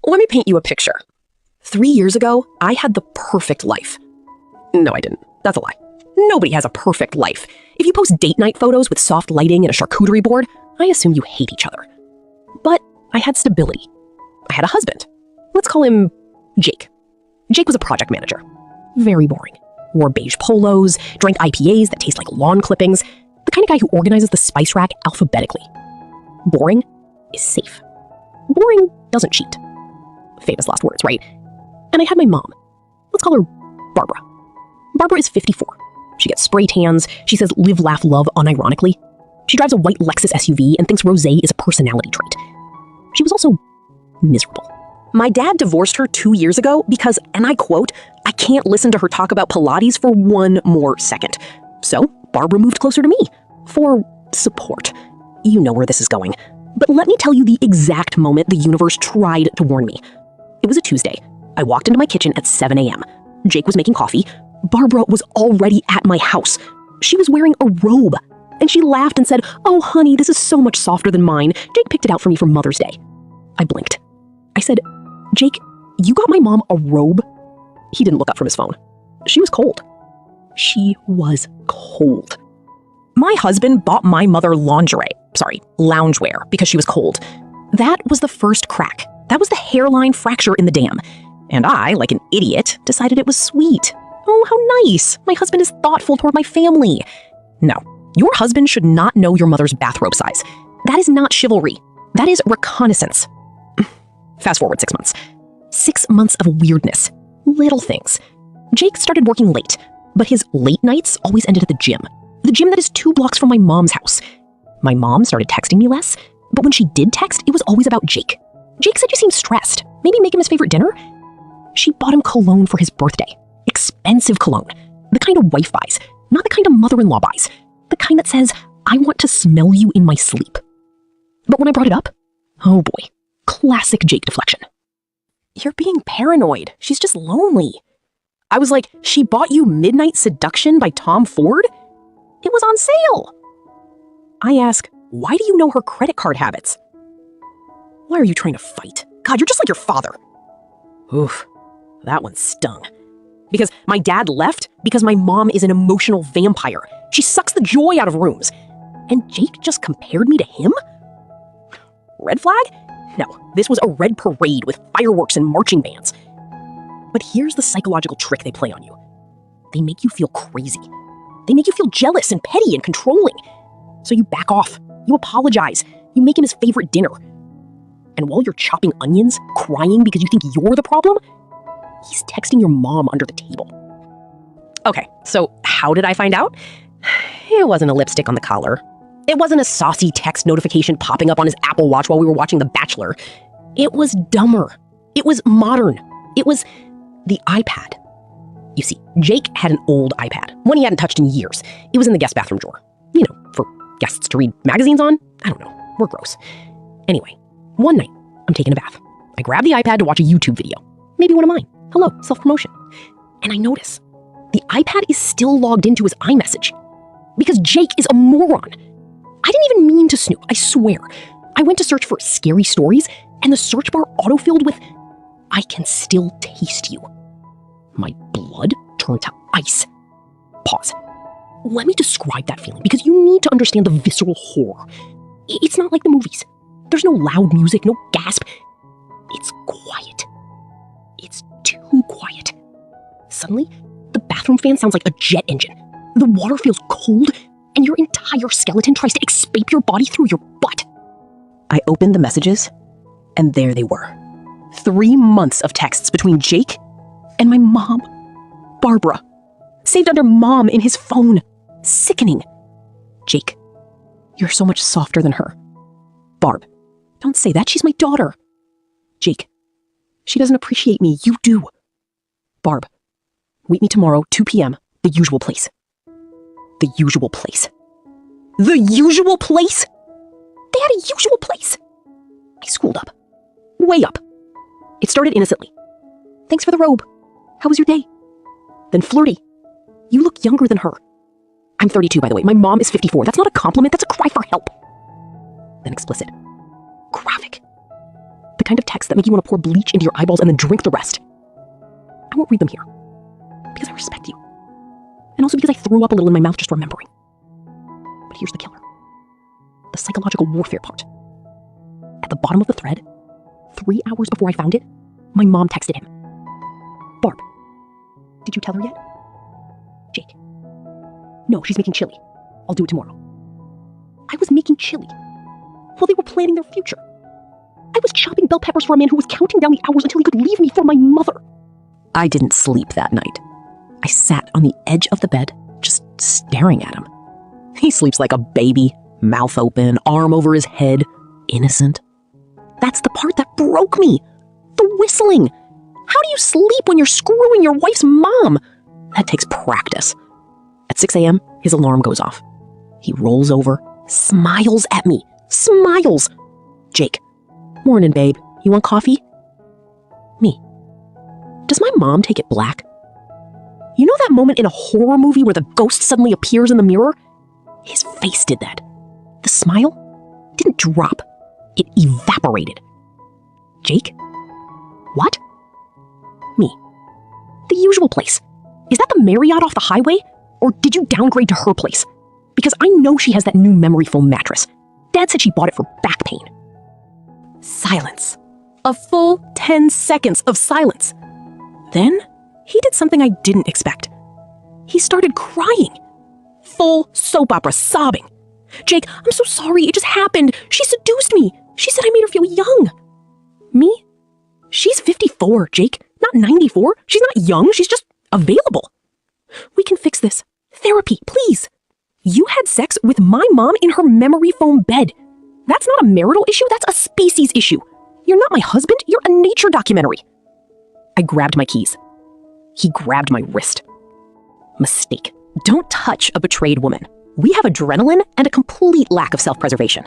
Let me paint you a picture. 3 years ago, I had the perfect life. No, I didn't. That's a lie. Nobody has a perfect life. If you post date night photos with soft lighting and a charcuterie board, I assume you hate each other. But I had stability. I had a husband. Let's call him Jake. Jake was a project manager. Very boring. Wore beige polos, drank IPAs that taste like lawn clippings, the kind of guy who organizes the spice rack alphabetically. Boring is safe. Boring doesn't cheat. Famous last words, right? And I had my mom. Let's call her Barbara. Barbara is 54. She gets spray tans. She says live, laugh, love unironically. She drives a white Lexus SUV and thinks rosé is a personality trait. She was also miserable. My dad divorced her 2 years ago because, and I quote, I can't listen to her talk about Pilates for one more second. So Barbara moved closer to me for support. You know where this is going. But let me tell you the exact moment the universe tried to warn me. It was a Tuesday. I walked into my kitchen at 7 a.m. Jake was making coffee. Barbara was already at my house. She was wearing a robe. And she laughed and said, "Oh, honey, this is so much softer than mine. Jake picked it out for me for Mother's Day." I blinked. I said, "Jake, you got my mom a robe?" He didn't look up from his phone. She was cold. She was cold. My husband bought my mother loungewear because she was cold. That was the first crack. That was the hairline fracture in the dam. And I, like an idiot, decided it was sweet. Oh, how nice. My husband is thoughtful toward my family. No, your husband should not know your mother's bathrobe size. That is not chivalry. That is reconnaissance. Fast forward 6 months. 6 months of weirdness. Little things. Jake started working late, but his late nights always ended at the gym. The gym that is 2 blocks from my mom's house. My mom started texting me less, but when she did text, it was always about Jake. Jake said you seem stressed. Maybe make him his favorite dinner? She bought him cologne for his birthday. Expensive cologne. The kind a wife buys, not the kind a mother-in-law buys. The kind that says, "I want to smell you in my sleep." But when I brought it up, oh boy, classic Jake deflection. "You're being paranoid. She's just lonely." I was like, "She bought you Midnight Seduction by Tom Ford? It was on sale." I ask, "Why do you know her credit card habits?" "Why are you trying to fight? God, you're just like your father." Oof, that one stung. Because my dad left because my mom is an emotional vampire. She sucks the joy out of rooms. And Jake just compared me to him? Red flag? No, this was a red parade with fireworks and marching bands. But here's the psychological trick they play on you. They make you feel crazy. They make you feel jealous and petty and controlling. So you back off. You apologize. You make him his favorite dinner. And while you're chopping onions, crying because you think you're the problem, he's texting your mom under the table. Okay, so how did I find out? It wasn't a lipstick on the collar. It wasn't a saucy text notification popping up on his Apple Watch while we were watching The Bachelor. It was dumber. It was modern. It was the iPad. You see, Jake had an old iPad, one he hadn't touched in years. It was in the guest bathroom drawer. You know, for guests to read magazines on? I don't know. We're gross. Anyway, one night, I'm taking a bath. I grab the iPad to watch a YouTube video. Maybe one of mine. Hello, self-promotion. And I notice the iPad is still logged into his iMessage. Because Jake is a moron. I didn't even mean to snoop, I swear. I went to search for scary stories, and the search bar autofilled with, "I can still taste you." My blood turned to ice. Pause. Let me describe that feeling, because you need to understand the visceral horror. It's not like the movies. There's no loud music, no gasp. It's quiet. It's too quiet. Suddenly, the bathroom fan sounds like a jet engine. The water feels cold, and your entire skeleton tries to escape your body through your butt. I opened the messages, and there they were. 3 months of texts between Jake and my mom, Barbara, saved under mom in his phone. Sickening. Jake, you're so much softer than her. Barb, don't say that, she's my daughter. Jake, she doesn't appreciate me, you do. Barb, meet me tomorrow, 2 p.m., the usual place. The usual place. The usual place? They had a usual place. I schooled up. Way up. It started innocently. "Thanks for the robe. How was your day?" Then flirty. "You look younger than her." I'm 32, by the way. My mom is 54. That's not a compliment. That's a cry for help. Then explicit. Graphic. The kind of texts that make you want to pour bleach into your eyeballs and then drink the rest. I won't read them here, because I respect you. And also because I threw up a little in my mouth just remembering. But here's the killer. The psychological warfare part. At the bottom of the thread, 3 hours before I found it, my mom texted him. Barb, did you tell her yet? Jake. No, she's making chili. I'll do it tomorrow. I was making chili while they were planning their future. I was chopping bell peppers for a man who was counting down the hours until he could leave me for my mother. I didn't sleep that night. I sat on the edge of the bed, just staring at him. He sleeps like a baby, mouth open, arm over his head, innocent. That's the part that broke me. The whistling. How do you sleep when you're screwing your wife's mom? That takes practice. At 6 a.m., his alarm goes off. He rolls over, smiles at me. Smiles. Jake. Morning, babe. You want coffee? Me. Does my mom take it black? You know that moment in a horror movie where the ghost suddenly appears in the mirror? His face did that. The smile didn't drop. It evaporated. Jake? What? Me. The usual place. Is that the Marriott off the highway? Or did you downgrade to her place? Because I know she has that new memory foam mattress. Dad said she bought it for back pain. Silence. A full 10 seconds of silence. Then, he did something I didn't expect. He started crying. Full soap opera sobbing. Jake, I'm so sorry, it just happened. She seduced me. She said I made her feel young. Me? She's 54, Jake, not 94. She's not young, she's just available. We can fix this. Therapy, please. You had sex with my mom in her memory foam bed. That's not a marital issue, that's a species issue. You're not my husband, you're a nature documentary. I grabbed my keys. He grabbed my wrist. Mistake. Don't touch a betrayed woman. We have adrenaline and a complete lack of self-preservation.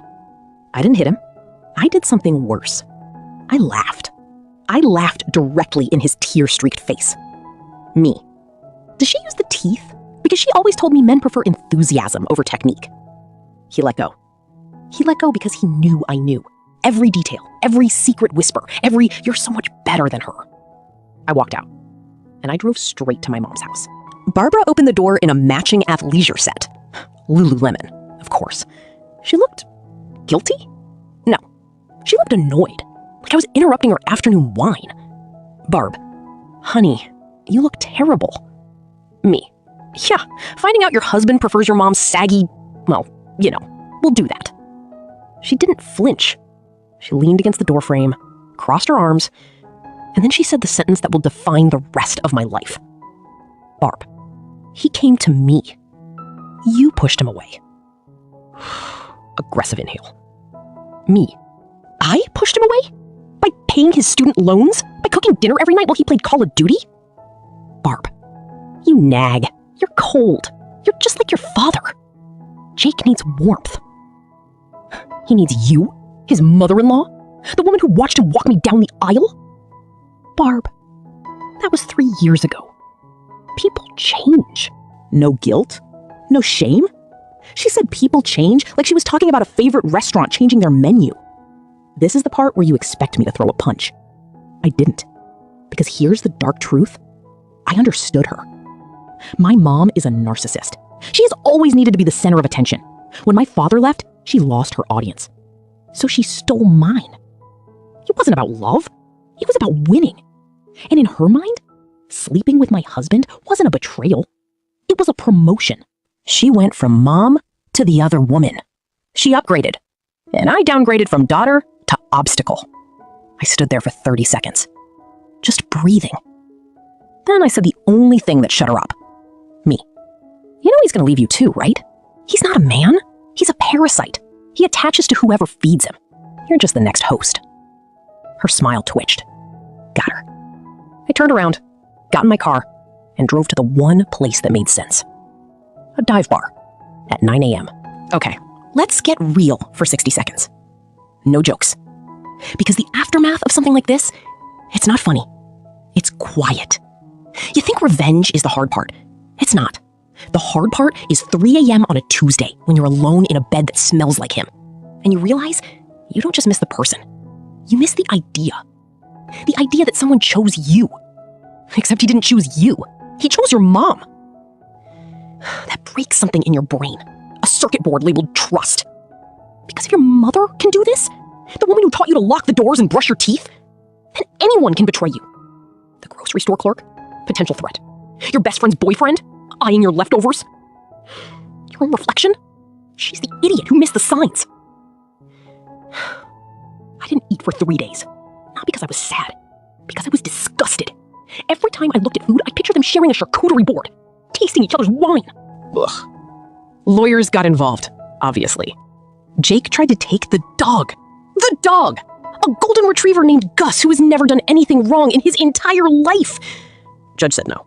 I didn't hit him. I did something worse. I laughed. I laughed directly in his tear-streaked face. Me. Does she use the teeth? Because she always told me men prefer enthusiasm over technique. He let go. He let go because he knew I knew. Every detail, every secret whisper, every "you're so much better than her." I walked out, and I drove straight to my mom's house. Barbara opened the door in a matching athleisure set. Lululemon, of course. She looked guilty? No, she looked annoyed, like I was interrupting her afternoon wine. Barb, honey, you look terrible. Me, yeah, finding out your husband prefers your mom's saggy, well, you know, we'll do that. She didn't flinch. She leaned against the doorframe, crossed her arms, and then she said the sentence that will define the rest of my life. Barb, he came to me. You pushed him away. Aggressive inhale. Me. I pushed him away? By paying his student loans? By cooking dinner every night while he played Call of Duty? Barb, you nag. You're cold. You're just like your father. Jake needs warmth. He needs you? His mother-in-law? The woman who watched him walk me down the aisle? Barb, that was 3 years ago. People change. No guilt? No shame? She said people change like she was talking about a favorite restaurant changing their menu. This is the part where you expect me to throw a punch. I didn't. Because here's the dark truth. I understood her. My mom is a narcissist. She has always needed to be the center of attention. When my father left, she lost her audience. So she stole mine. It wasn't about love. It was about winning. And in her mind, sleeping with my husband wasn't a betrayal. It was a promotion. She went from mom to the other woman. She upgraded. And I downgraded from daughter to obstacle. I stood there for 30 seconds, just breathing. Then I said the only thing that shut her up. Me. You know he's gonna leave you too, right? He's not a man. He's a parasite. He attaches to whoever feeds him. You're just the next host. Her smile twitched. Got her. I turned around, got in my car, and drove to the one place that made sense. A dive bar at 9 a.m. Okay, let's get real for 60 seconds. No jokes. Because the aftermath of something like this, it's not funny. It's quiet. You think revenge is the hard part. It's not. The hard part is 3 a.m. on a Tuesday when you're alone in a bed that smells like him. And you realize you don't just miss the person. You miss the idea. The idea that someone chose you. Except he didn't choose you. He chose your mom. That breaks something in your brain. A circuit board labeled trust. Because if your mother can do this, the woman who taught you to lock the doors and brush your teeth, then anyone can betray you. The grocery store clerk? Potential threat. Your best friend's boyfriend? Eyeing your leftovers? Your own reflection? She's the idiot who missed the signs. I didn't eat for 3 days. Not because I was sad. Because I was disgusted. Every time I looked at food, I'd picture them sharing a charcuterie board, tasting each other's wine. Ugh. Lawyers got involved, obviously. Jake tried to take the dog. The dog! A golden retriever named Gus who has never done anything wrong in his entire life. Judge said no.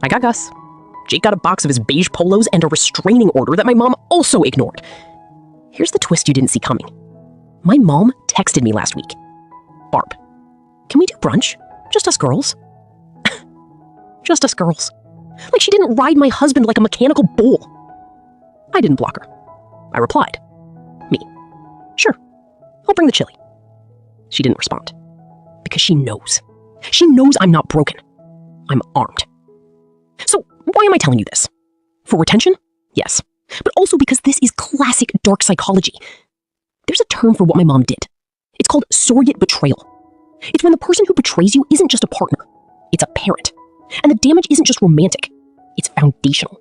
I got Gus. Jake got a box of his beige polos and a restraining order that my mom also ignored. Here's the twist you didn't see coming. My mom texted me last week. Barb, can we do brunch? Just us girls. Just us girls. Like she didn't ride my husband like a mechanical bull. I didn't block her. I replied. Me. Sure. I'll bring the chili. She didn't respond. Because she knows. She knows I'm not broken. I'm armed. So why am I telling you this? For retention? Yes. But also because this is classic dark psychology. There's a term for what my mom did. It's called surrogate betrayal. It's when the person who betrays you isn't just a partner. It's a parent. And the damage isn't just romantic. It's foundational.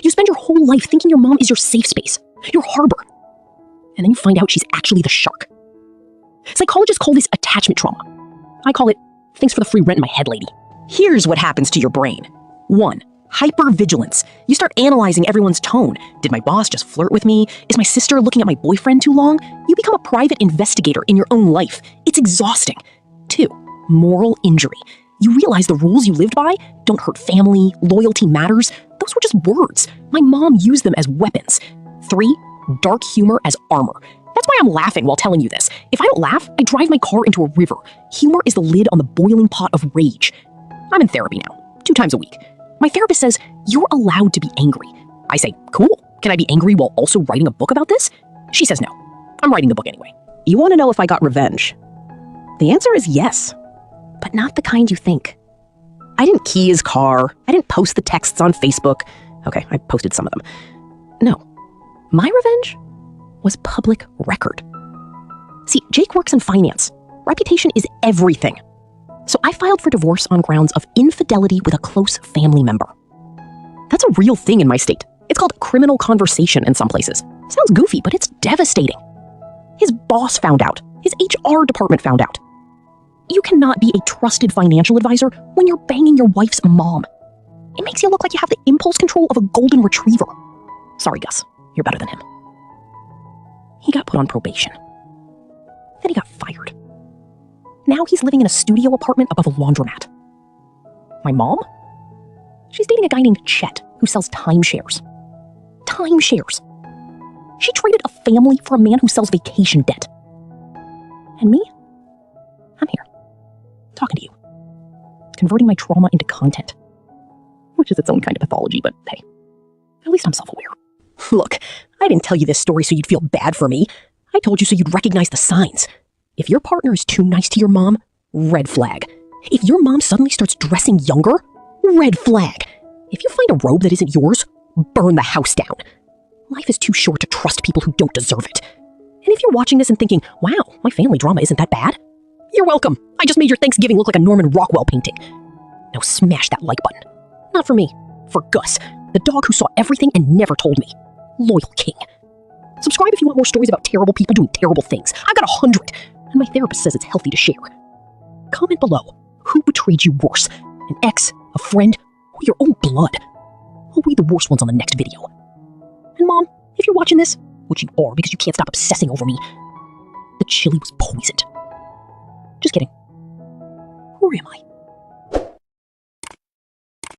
You spend your whole life thinking your mom is your safe space, your harbor. And then you find out she's actually the shark. Psychologists call this attachment trauma. I call it, thanks for the free rent in my head, lady. Here's what happens to your brain. 1. Hypervigilance. You start analyzing everyone's tone. Did my boss just flirt with me? Is my sister looking at my boyfriend too long? You become a private investigator in your own life. It's exhausting. 2. Moral injury. You realize the rules you lived by don't hurt family, loyalty matters. Those were just words. My mom used them as weapons. 3. Dark humor as armor. That's why I'm laughing while telling you this. If I don't laugh, I drive my car into a river. Humor is the lid on the boiling pot of rage. I'm in therapy now, 2 times a week. My therapist says, you're allowed to be angry. I say, cool. Can I be angry while also writing a book about this? She says no. I'm writing the book anyway. You want to know if I got revenge? The answer is yes. But not the kind you think. I didn't key his car. I didn't post the texts on Facebook. Okay, I posted some of them. No. My revenge was public record. See, Jake works in finance. Reputation is everything. So I filed for divorce on grounds of infidelity with a close family member. That's a real thing in my state. It's called criminal conversation in some places. Sounds goofy, but it's devastating. His boss found out. His HR department found out. You cannot be a trusted financial advisor when you're banging your wife's mom. It makes you look like you have the impulse control of a golden retriever. Sorry, Gus. You're better than him. He got put on probation. Then he got fired. Now he's living in a studio apartment above a laundromat. My mom? She's dating a guy named Chet who sells timeshares. Timeshares. She traded a family for a man who sells vacation debt. And me? I'm here, talking to you, converting my trauma into content, which is its own kind of pathology, but hey, at least I'm self-aware. Look, I didn't tell you this story so you'd feel bad for me. I told you so you'd recognize the signs. If your partner is too nice to your mom, red flag. If your mom suddenly starts dressing younger, red flag. If you find a robe that isn't yours, burn the house down. Life is too short to trust people who don't deserve it. And if you're watching this and thinking, wow, my family drama isn't that bad, you're welcome. I just made your Thanksgiving look like a Norman Rockwell painting. Now smash that like button. Not for me, for Gus, the dog who saw everything and never told me. Loyal king. Subscribe if you want more stories about terrible people doing terrible things. I've got 100, and my therapist says it's healthy to share. Comment below, who betrayed you worse? An ex, a friend, or your own blood? I'll read the worst ones on the next video. And Mom, if you're watching this, which you are because you can't stop obsessing over me, the chili was poisoned. Just kidding. Who am I?